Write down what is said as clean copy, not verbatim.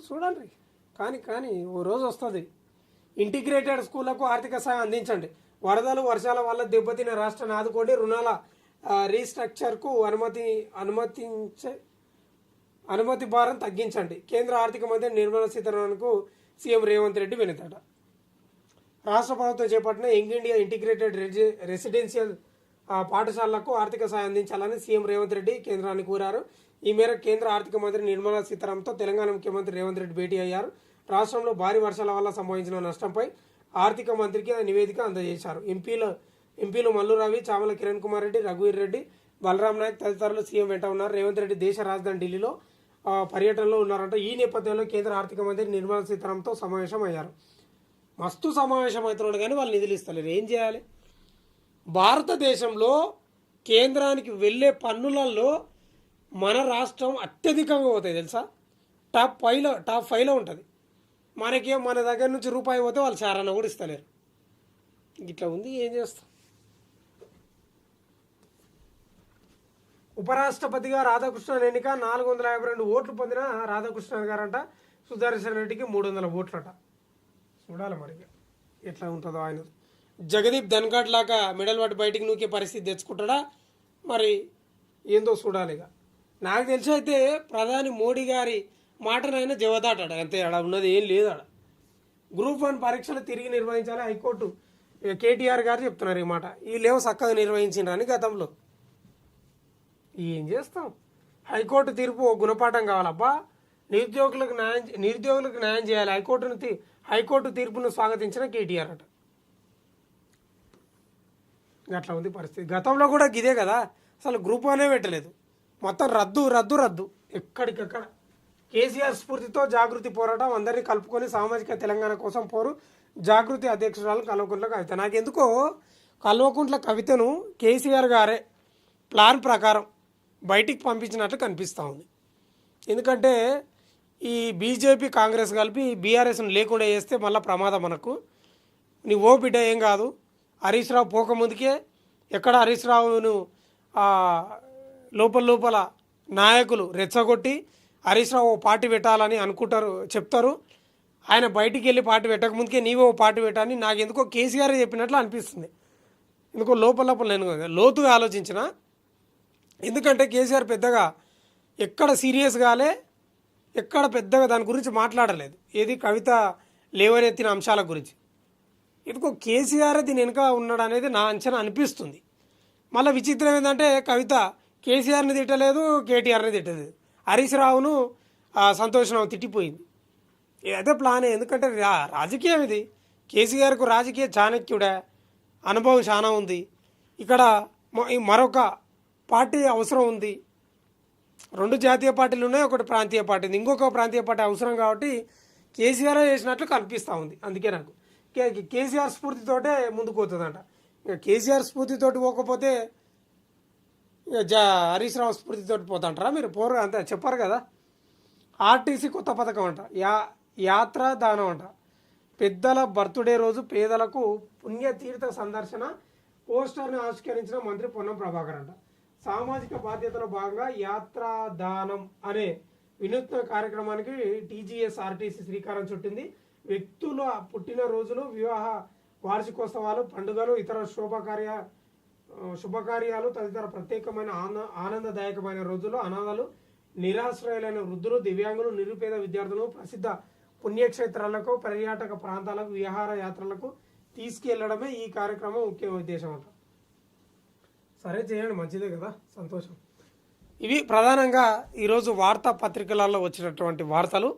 చూడండి. కానీ ఓ రోజు వస్తుంది. ఇంటిగ్రేటెడ్ స్కూళ్లకు ఆర్థిక సాయం అందించండి. వరదలు వర్షాల వల్ల దెబ్బతిన్న రాష్ట్రాన్ని ఆదుకోండి. రుణాల రీస్ట్రక్చర్కు అనుమతి భారం తగ్గించండి. కేంద్ర ఆర్థిక మంత్రి నిర్మలా సీతారామన్కు సీఎం రేవంత్ రెడ్డి వినతట. రాష్ట్ర ప్రభుత్వం చేపట్టిన యంగ్ ఇండియా ఇంటిగ్రేటెడ్ రెసిడెన్షియల్ పాఠశాలలకు ఆర్థిక సాయం అందించాలని సీఎం రేవంత్ రెడ్డి కేంద్రాన్ని కోరారు. ఈ మేరకు కేంద్ర ఆర్థిక మంత్రి నిర్మలా సీతారామన్తో తెలంగాణ ముఖ్యమంత్రి రేవంత్ రెడ్డి భేటీ అయ్యారు. రాష్ట్రంలో భారీ వర్షాల వల్ల సంభవించిన నష్టంపై ఆర్థిక మంత్రికి నివేదిక అందజేశారు. ఎంపీలు మల్లు రవి, చామల కిరణ్ కుమార్ రెడ్డి, రఘువీర్ రెడ్డి, బలరాం నాయక్ తదితరులు సీఎం వెంట ఉన్నారు. రేవంత్ రెడ్డి దేశ రాజధాని ఢిల్లీలో పర్యటనలో ఉన్నారంట. ఈ నేపథ్యంలో కేంద్ర ఆర్థిక మంత్రి నిర్మలా సీతారామన్తో సమావేశం అయ్యారు. మస్తు సమావేశం అవుతున్నాడు కానీ వాళ్ళు నిధులు ఇస్తలేరు. ఏం చేయాలి? భారతదేశంలో కేంద్రానికి వెళ్ళే పన్నులలో మన రాష్ట్రం అత్యధికంగా పోతాయి తెలుసా. టాప్ ఫైవ్లో ఉంటుంది. మన దగ్గర నుంచి రూపాయి పోతే వాళ్ళు చారాన కూడా ఇస్తలేరు. ఇట్లా ఉంది, ఏం చేస్తాం? ఉపరాష్ట్రపతిగా రాధాకృష్ణన్ ఎన్నిక 452 ఓట్లు పొందిన రాధాకృష్ణన్ గారంట. సుదర్శన్ రెడ్డికి 300 ఓట్లట. చూడాలి మరి ఎట్లా ఉంటుందో. ఆయన జగదీప్ ధన్ఖడ్ లాగా మెడల్ పట్టి బయటికి నూకే పరిస్థితి తెచ్చుకుంటాడా మరి ఏందో చూడాలి. ఇక నాకు తెలిసి అయితే ప్రధాని మోడీ గారి మాటనైనా జవదాటాడు అంతే. ఆడ ఉన్నది ఏం లేదు. ఆడ గ్రూప్ 1 పరీక్షలు తిరిగి నిర్వహించాలి హైకోర్టు. కేటీఆర్ గారు చెప్తున్నారు ఈ మాట. వీళ్ళేమో చక్కగా నిర్వహించిండ్రని గతంలో. ఏం చేస్తాం? హైకోర్టు తీర్పు గుణపాఠం కావాలబ్బా. నిరుద్యోగులకు న్యాయం చేయాలి. హైకోర్టు తీర్పును స్వాగతించిన కేటీఆర్ అట. అట్లా ఉంది పరిస్థితి. గతంలో కూడా ఇదే కదా. అసలు గ్రూప్ 1 పెట్టలేదు. మొత్తం రద్దు ఎక్కడికక్కడ. కేసీఆర్ స్ఫూర్తితో జాగృతి పోరాటం, అందరినీ కలుపుకొని సామాజిక తెలంగాణ కోసం పోరు. జాగృతి అధ్యక్షురాలు కల్వకుంట్ల కవిత. నాకెందుకో కల్వకుంట్ల కవితను కేసీఆర్ గారే ప్లాన్ ప్రకారం బయటికి పంపించినట్లు కనిపిస్తూ ఉంది. ఎందుకంటే ఈ బీజేపీ కాంగ్రెస్ కలిపి బీఆర్ఎస్ను లేకుండా చేస్తే మళ్ళీ ప్రమాదం మనకు. నీ బిడ్డ ఏం కాదు. హరీష్ రావు పోకముందుకే ఎక్కడ హరీష్ రావును లోపల నాయకులు రెచ్చగొట్టి హరీష్ రావు ఓ పార్టీ పెట్టాలని చెప్తారు. ఆయన బయటికి వెళ్ళి పార్టీ పెట్టకముందుకే నీవే ఓ పార్టీ పెట్టాలని నాకు ఎందుకో కేసీఆర్ చెప్పినట్లు అనిపిస్తుంది. ఎందుకో లోపల నేను లోతుగా ఆలోచించిన. ఎందుకంటే కేసీఆర్ పెద్దగా ఎక్కడ సీరియస్ కాలే, ఎక్కడ పెద్దగా దాని గురించి మాట్లాడలేదు. ఏది కవిత లేవనెత్తిన అంశాల గురించి. ఎందుకో కేసీఆర్ దీని వెనుక ఉన్నాడు అనేది నా అంచనా అనిపిస్తుంది. మళ్ళీ విచిత్రం ఏంటంటే కవిత కేసీఆర్ని తిట్టలేదు, కేటీఆర్ని తిట్టలేదు. హరీష్ రావును సంతోష్ రావు తిట్టిపోయింది. అదే ప్లానే. ఎందుకంటే రాజకీయం ఇది. కేసీఆర్కు రాజకీయ చాణక్యుడే, అనుభవం చాలా ఉంది. ఇక్కడ మరొక పార్టీ అవసరం ఉంది. 2 జాతీయ పార్టీలు ఉన్నాయి, ఒకటి ప్రాంతీయ పార్టీ ఉంది. ఇంకొక ప్రాంతీయ పార్టీ అవసరం కాబట్టి కేసీఆర్ చేసినట్లు కనిపిస్తూ ఉంది. అందుకే నాకు కేసీఆర్ స్ఫూర్తితోటే ముందుకు పోతుందంట. ఇక కేసీఆర్ స్ఫూర్తితోటి పోకపోతే హరీష్ రావు స్ఫూర్తితోటి పోతాంటారా మీరు? పోరు అంతే చెప్పారు కదా. ఆర్టీసీ కొత్త పథకం అంట, యాత్ర దానం అంట. పెద్దల బర్త్డే రోజు పేదలకు పుణ్యతీర్థ సందర్శన పోస్టర్ని ఆవిష్కరించిన మంత్రి పొన్నం ప్రభాకర్ అంట. సామాజిక బాధ్యతలో భాగంగా యాత్రాదానం అనే వినూత్న కార్యక్రమానికి టీజీఎస్ ఆర్టీసీ శ్రీకారం చుట్టింది. వ్యక్తుల పుట్టినరోజులు, వివాహ వార్షికోత్సవాలు, పండుగలు, ఇతర శుభకార్యాలు తదితర ప్రత్యేకమైన ఆనందదాయకమైన రోజుల్లో అనాథలు, నిరాశ్రయులైన వృద్ధులు, దివ్యాంగులు, నిరుపేద విద్యార్థులు ప్రసిద్ధ పుణ్యక్షేత్రాలకు, పర్యాటక ప్రాంతాలకు, విహార యాత్రలకు తీసుకెళ్లడమే ఈ కార్యక్రమం ముఖ్య ఉద్దేశం అంట. సరే చేయండి, మంచిదే కదా, సంతోషం. ఇవి ప్రధానంగా ఈరోజు వార్తాపత్రికలలో వచ్చినటువంటి వార్తలు.